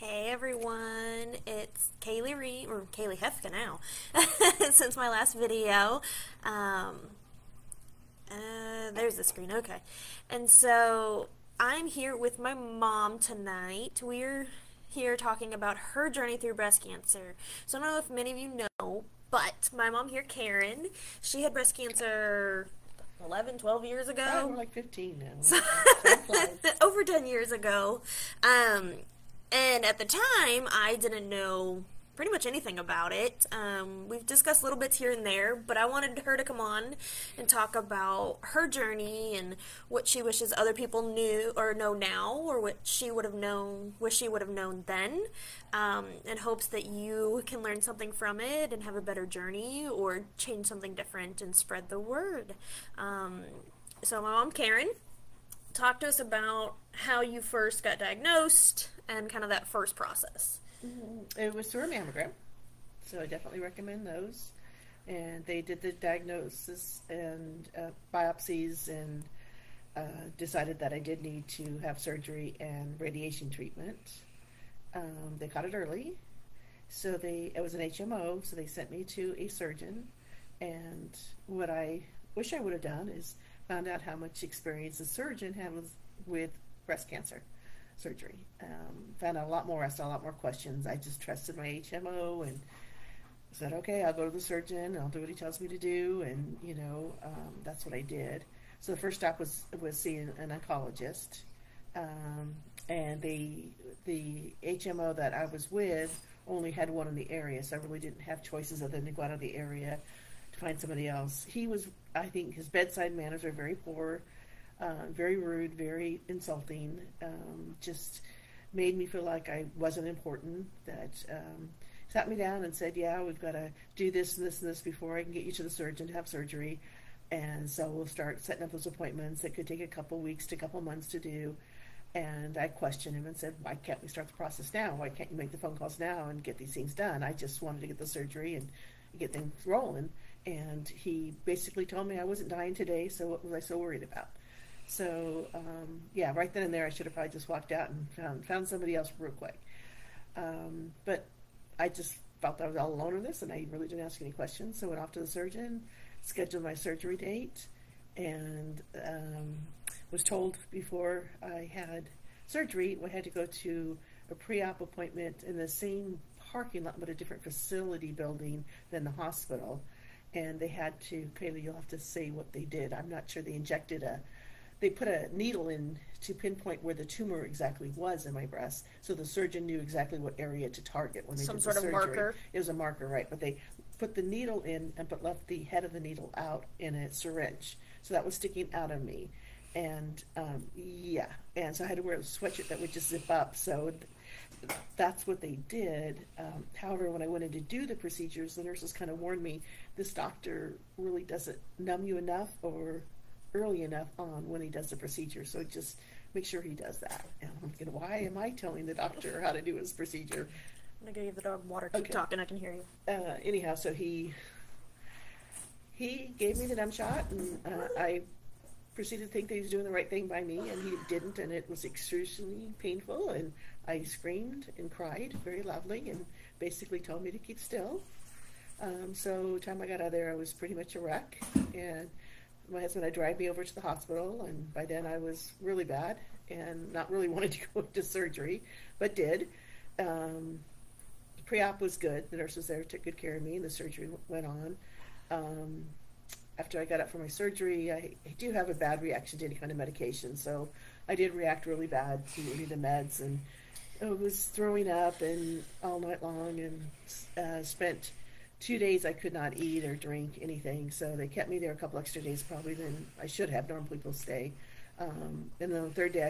Hey everyone, it's Kaylee Ream, or Kaylee Hefka now, since my last video. Um, there's the screen, okay. And so I'm here with my mom tonight. We're here talking about her journey through breast cancer. So I don't know if many of you know, but my mom here, Karen, she had breast cancer 11, 12 years Probably ago. more like 15 So, now. Time flies. over 10 years ago. Um, and at the time, I didn't know pretty much anything about it. We've discussed little bits here and there, but I wanted her to come on and talk about her journey and what she wishes other people knew or know now, or what she would have known, wish she would have known then, in hopes that you can learn something from it and have a better journey or change something different and spread the word. So my mom, Karen, talk to us about how you first got diagnosed and kind of that first process. It was through a mammogram, so I definitely recommend those. And they did the diagnosis and biopsies and decided that I did need to have surgery and radiation treatment. They caught it early, so it was an HMO, so they sent me to a surgeon. And what I wish I would have done is found out how much experience the surgeon had with breast cancer surgery. Found out a lot more, asked a lot more questions. I just trusted my HMO and said, okay, I'll go to the surgeon, I'll do what he tells me to do, and that's what I did. So the first stop was seeing an oncologist, and the HMO that I was with only had one in the area, so I really didn't have choices other than to go out of the area to find somebody else. I think his bedside manners are very poor, very rude, very insulting, just made me feel like I wasn't important, that sat me down and said, yeah, we've got to do this and this and this before I can get you to the surgeon to have surgery. And so we'll start setting up those appointments. It could take a couple weeks to a couple months to do. And I questioned him and said, why can't we start the process now? Why can't you make the phone calls now and get these things done? I just wanted to get the surgery and get things rolling. And he basically told me I wasn't dying today, so what was I so worried about? So, yeah, right then and there, I should have probably just walked out and found somebody else real quick. But I just felt I was all alone in this, and I really didn't ask any questions. So I went off to the surgeon, scheduled my surgery date, and was told before I had surgery I had to go to a pre-op appointment in the same parking lot but a different facility building than the hospital. And they had to, Kayla, you'll have to say what they did. I'm not sure. They put a needle in to pinpoint where the tumor exactly was in my breast, so the surgeon knew exactly what area to target when they did the surgery. Some sort of marker? It was a marker, right, but they put the needle in but left the head of the needle out in a syringe, so that was sticking out of me. And yeah, and so I had to wear a sweatshirt that would just zip up, so that's what they did. However, when I went in to do the procedures, the nurses kind of warned me, this doctor really doesn't numb you enough or early enough on when he does the procedure, so just make sure he does that. And I'm thinking, why am I telling the doctor how to do his procedure? I'm gonna go give the dog water. Keep talking, I can hear you. Anyhow, so he gave me the numb shot, and I proceeded to think that he was doing the right thing by me, and he didn't, and it was excruciatingly painful, and I screamed and cried very loudly and basically told me to keep still. So by the time I got out of there, I was pretty much a wreck, and my husband had to drive me over to the hospital, and by then I was really bad and not really wanted to go to surgery, but did. Pre-op was good. The nurse was there, took good care of me, and the surgery went on. After I got up from my surgery, I do have a bad reaction to any kind of medication, so I did react really bad to any of the meds, and I was throwing up and all night long, and spent 2 days I could not eat or drink anything, so they kept me there a couple extra days probably than I should have. Normal people stay. And then the third day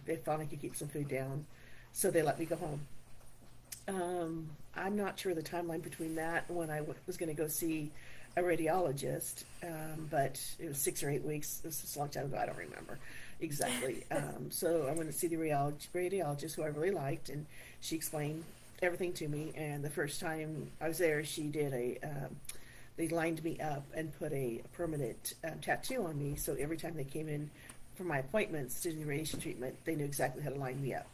they finally could keep some food down, so they let me go home. I'm not sure the timeline between that and when I was going to go see a radiologist, but it was 6 or 8 weeks. This was a long time ago. I don't remember exactly. So I went to see the radiologist, who I really liked, and she explained everything to me. And the first time I was there, she did they lined me up and put a permanent tattoo on me, so every time they came in for my appointments to do the radiation treatment, they knew exactly how to line me up.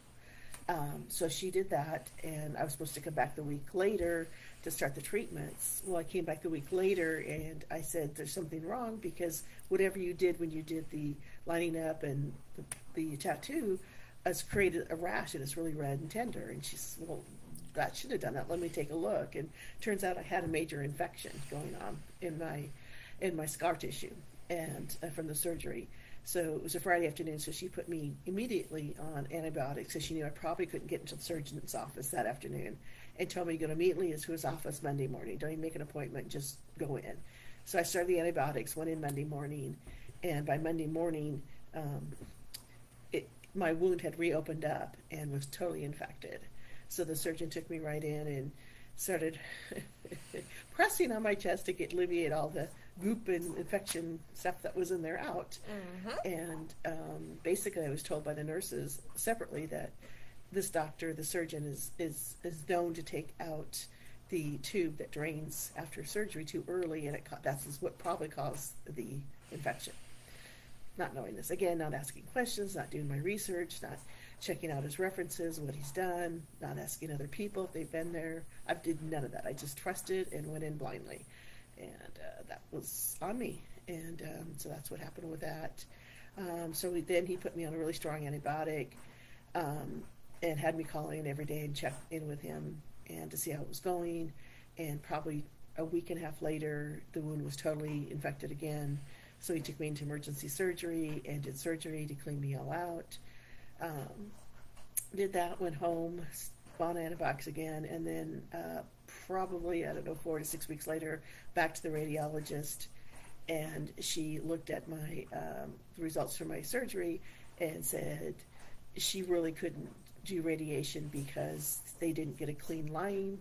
So she did that, and I was supposed to come back the week later to start the treatments. Well, I came back the week later, and I said, there's something wrong, because whatever you did when you did the lining up and the tattoo has created a rash, and it's really red and tender. And she said, well, that should have done that. Let me take a look. And turns out I had a major infection going on in my scar tissue and from the surgery. So it was a Friday afternoon, so she put me immediately on antibiotics, so she knew I probably couldn't get into the surgeon's office that afternoon, and told me to go immediately to his office Monday morning. Don't even make an appointment, just go in. So I started the antibiotics, went in Monday morning, and by Monday morning, my wound had reopened up and was totally infected. So the surgeon took me right in and started pressing on my chest to alleviate all the goop and infection stuff that was in there out. And basically I was told by the nurses separately that this doctor, the surgeon, is known to take out the tube that drains after surgery too early, and that's what probably caused the infection. Not knowing this. Again, not asking questions, not doing my research, not checking out his references, what he's done, not asking other people if they've been there. I did none of that. I just trusted and went in blindly. And that was on me. And so that's what happened with that. So then he put me on a really strong antibiotic and had me call in every day and check in with him and to see how it was going. And probably a week and a half later, the wound was totally infected again. So he took me into emergency surgery and did surgery to clean me all out. Did that, went home, on antibiotics again, and then probably, 4 to 6 weeks later, back to the radiologist, and she looked at my results from my surgery and said she really couldn't do radiation because they didn't get a clean line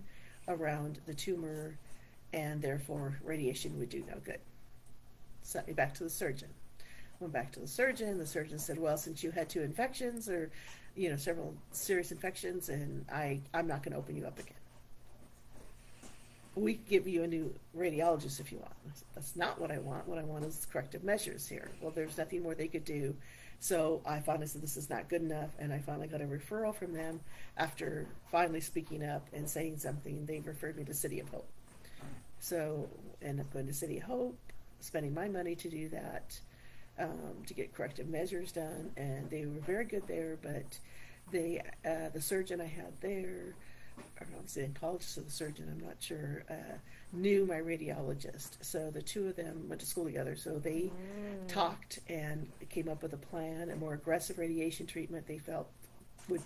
around the tumor, and therefore radiation would do no good. Sent me back to the surgeon. Went back to the surgeon. The surgeon said, well, since you had 2 infections or, several serious infections, and I'm not going to open you up again. We can give you a new radiologist if you want. That's not what I want. What I want is corrective measures here. Well, there's nothing more they could do. So I finally said, this is not good enough, and I finally got a referral from them. After finally speaking up and saying something, they referred me to City of Hope. So I ended up going to City of Hope, spending my money to do that, to get corrective measures done, and they were very good there, but the surgeon I had there, or I was the oncologist or the surgeon, I'm not sure, knew my radiologist. So the two of them went to school together, so they talked and came up with a plan, a more aggressive radiation treatment they felt would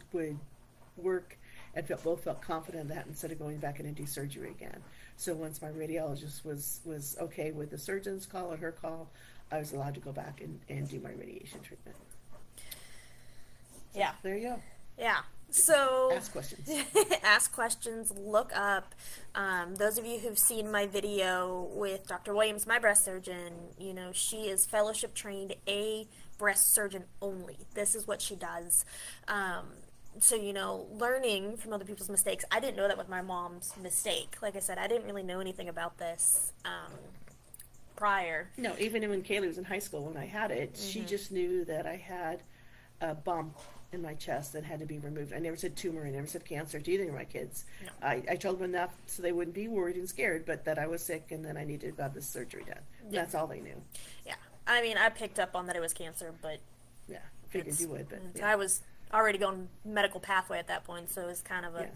work, and both felt confident in that instead of going back in and do surgery again. So once my radiologist was okay with the surgeon's call or her call, I was allowed to go back and do my radiation treatment. So, yeah. there you go. Yeah. So ask questions. Ask questions. Look up. Those of you who've seen my video with Dr. Williams, my breast surgeon, she is fellowship trained, a breast surgeon only. This is what she does. So, learning from other people's mistakes. I didn't know that was my mom's mistake. Like I said, I didn't really know anything about this prior. No, even when Kaylee was in high school when I had it, she just knew that I had a bump in my chest that had to be removed. I never said tumor, I never said cancer to either of my kids. No. I told them enough so they wouldn't be worried and scared, but that I was sick and then I needed to have this surgery done. Yeah. That's all they knew. Yeah. I mean, I picked up on that it was cancer, but... Yeah, figured you would, but... Yeah. I was already going medical pathway at that point, so it was kind of a... Yeah.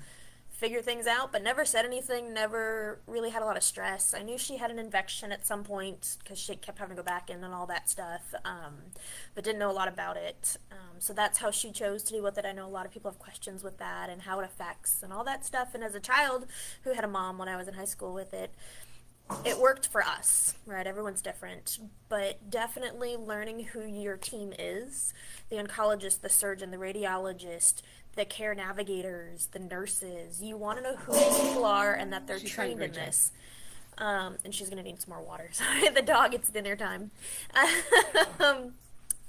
Figure things out, but never said anything, never really had a lot of stress. I knew she had an infection at some point because she kept having to go back in and all that stuff, but didn't know a lot about it. So that's how she chose to deal with it. I know a lot of people have questions with that and how it affects and all that stuff. And as a child who had a mom when I was in high school with it, it worked for us, right? Everyone's different, but definitely learning who your team is, the oncologist, the surgeon, the radiologist, the care navigators, the nurses. You want to know who these people are and that they're trained in this. And she's going to need some more water. Sorry, the dog, it's dinner time.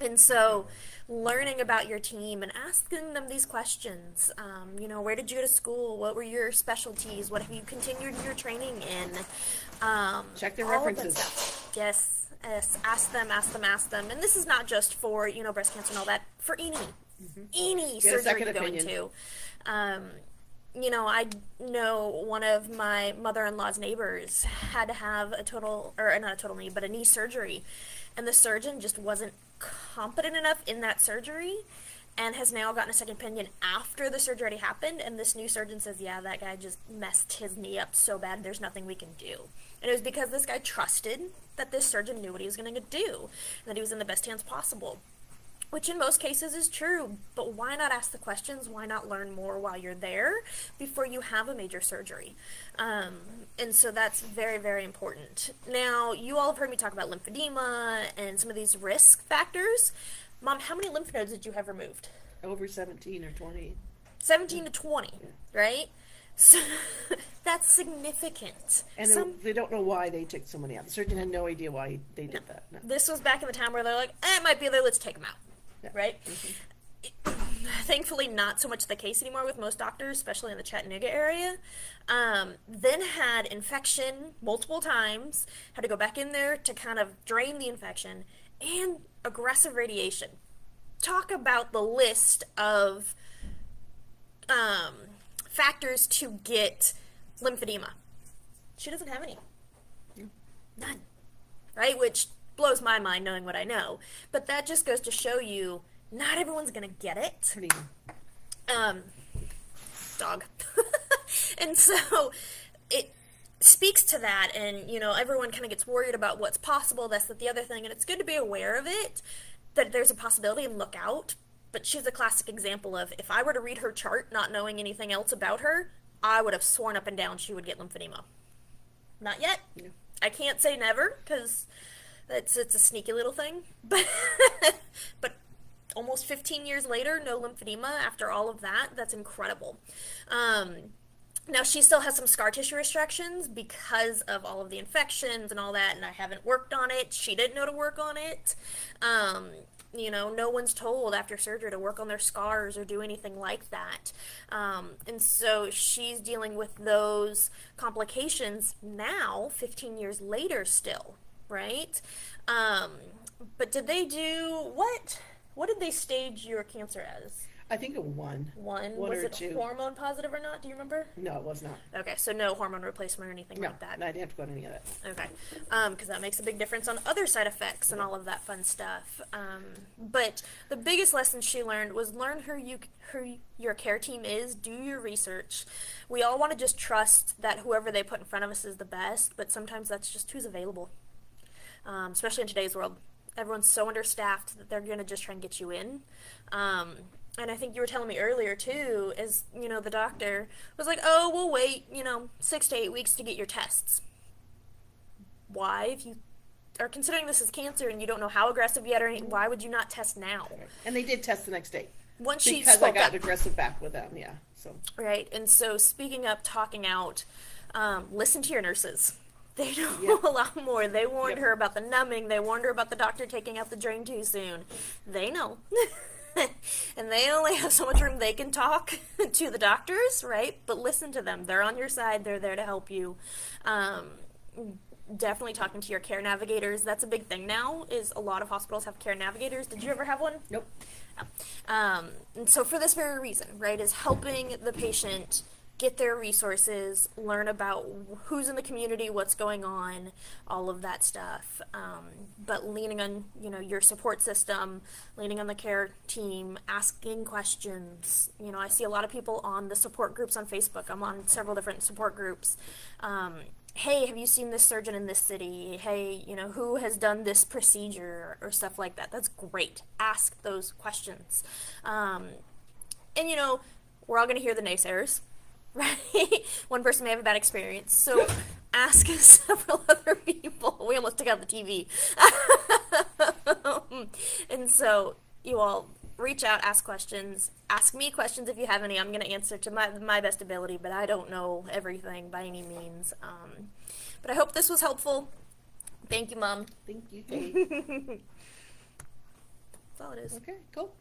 And so learning about your team and asking them these questions. Where did you go to school? What were your specialties? What have you continued your training in? Check their references. Yes. Ask them. And this is not just for, breast cancer and all that. For any Get a surgery second you go opinion. into. You know, I know one of my mother-in-law's neighbors had to have a total, or not a total knee, but a knee surgery. And the surgeon just wasn't competent enough in that surgery and has now gotten a second opinion after the surgery already happened. And this new surgeon says, yeah, that guy just messed his knee up so bad, there's nothing we can do. And it was because this guy trusted that this surgeon knew what he was going to do, and that he was in the best hands possible. Which in most cases is true, but why not ask the questions? Why not learn more while you're there before you have a major surgery? And so that's very, very important. Now, you all have heard me talk about lymphedema and some of these risk factors. Mom, how many lymph nodes did you have removed? Over 17 or 20. 17 to 20, right? So that's significant. And they don't know why they took so many out. The surgeon had no idea why they did that. No. This was back in the time where they're like, it might be there, let's take them out. Yeah. Right? Thankfully, not so much the case anymore with most doctors, especially in the Chattanooga area. Then had infection multiple times, had to go back in there to kind of drain the infection, and aggressive radiation. Talk about the list of factors to get lymphedema. She doesn't have any. None. Right? Which blows my mind knowing what I know. But that just goes to show you not everyone's going to get it. Pretty. Dog. And so it speaks to that, and, you know, everyone kind of gets worried about what's possible, this, that, the other thing, and it's good to be aware of it, that there's a possibility and look out. But she's a classic example of, if I were to read her chart not knowing anything else about her, I would have sworn up and down she would get lymphedema. Not yet. Yeah. I can't say never, because it's a sneaky little thing. But almost 15 years later, no lymphedema after all of that. That's incredible. Now, she still has some scar tissue restrictions because of all of the infections and all that, and I haven't worked on it. She didn't know to work on it. You know, no one's told after surgery to work on their scars or do anything like that. And so she's dealing with those complications now, 15 years later still, right? But did they do, what did they stage your cancer as? I think a 1. One One was or it two. hormone positive or not? Do you remember? No, it was not. Okay, so no hormone replacement or anything No, like that. I didn't have to go on any of that. Okay, because that makes a big difference on other side effects and all of that fun stuff. But the biggest lesson she learned was learn who your care team is, do your research. We all want to just trust that whoever they put in front of us is the best, but sometimes that's just who's available, especially in today's world. Everyone's so understaffed that they're going to just try and get you in. And I think you were telling me earlier, too, is, you know, the doctor was like, oh, we'll wait, 6 to 8 weeks to get your tests. Why? If you are considering this as cancer and you don't know how aggressive yet or anything, why would you not test now? And they did test the next day. Once she because I spoke got up. aggressive back with them, yeah. So Right, and so speaking up, talking out, listen to your nurses. They know a lot more. They warned her about the numbing. They warned her about the doctor taking out the drain too soon. They know. And they only have so much room they can talk to the doctors, right? But listen to them. They're on your side. They're there to help you. Definitely talking to your care navigators. That's a big thing now, is a lot of hospitals have care navigators. Did you ever have one? nope. And so for this very reason, right, is helping the patient get their resources, learn about who's in the community, what's going on, all of that stuff. But leaning on, your support system, leaning on the care team, asking questions. I see a lot of people on the support groups on Facebook. I'm on several different support groups. Hey, have you seen this surgeon in this city? Hey, who has done this procedure or stuff like that? That's great. Ask those questions. And, we're all going to hear the naysayers. Right? One person may have a bad experience, so ask several other people. We almost took out the TV. And so you all reach out, ask questions. Ask me questions if you have any. I'm going to answer to my best ability, but I don't know everything by any means. But I hope this was helpful. Thank you, Mom. Thank you, Kate. That's all it is. Okay, cool.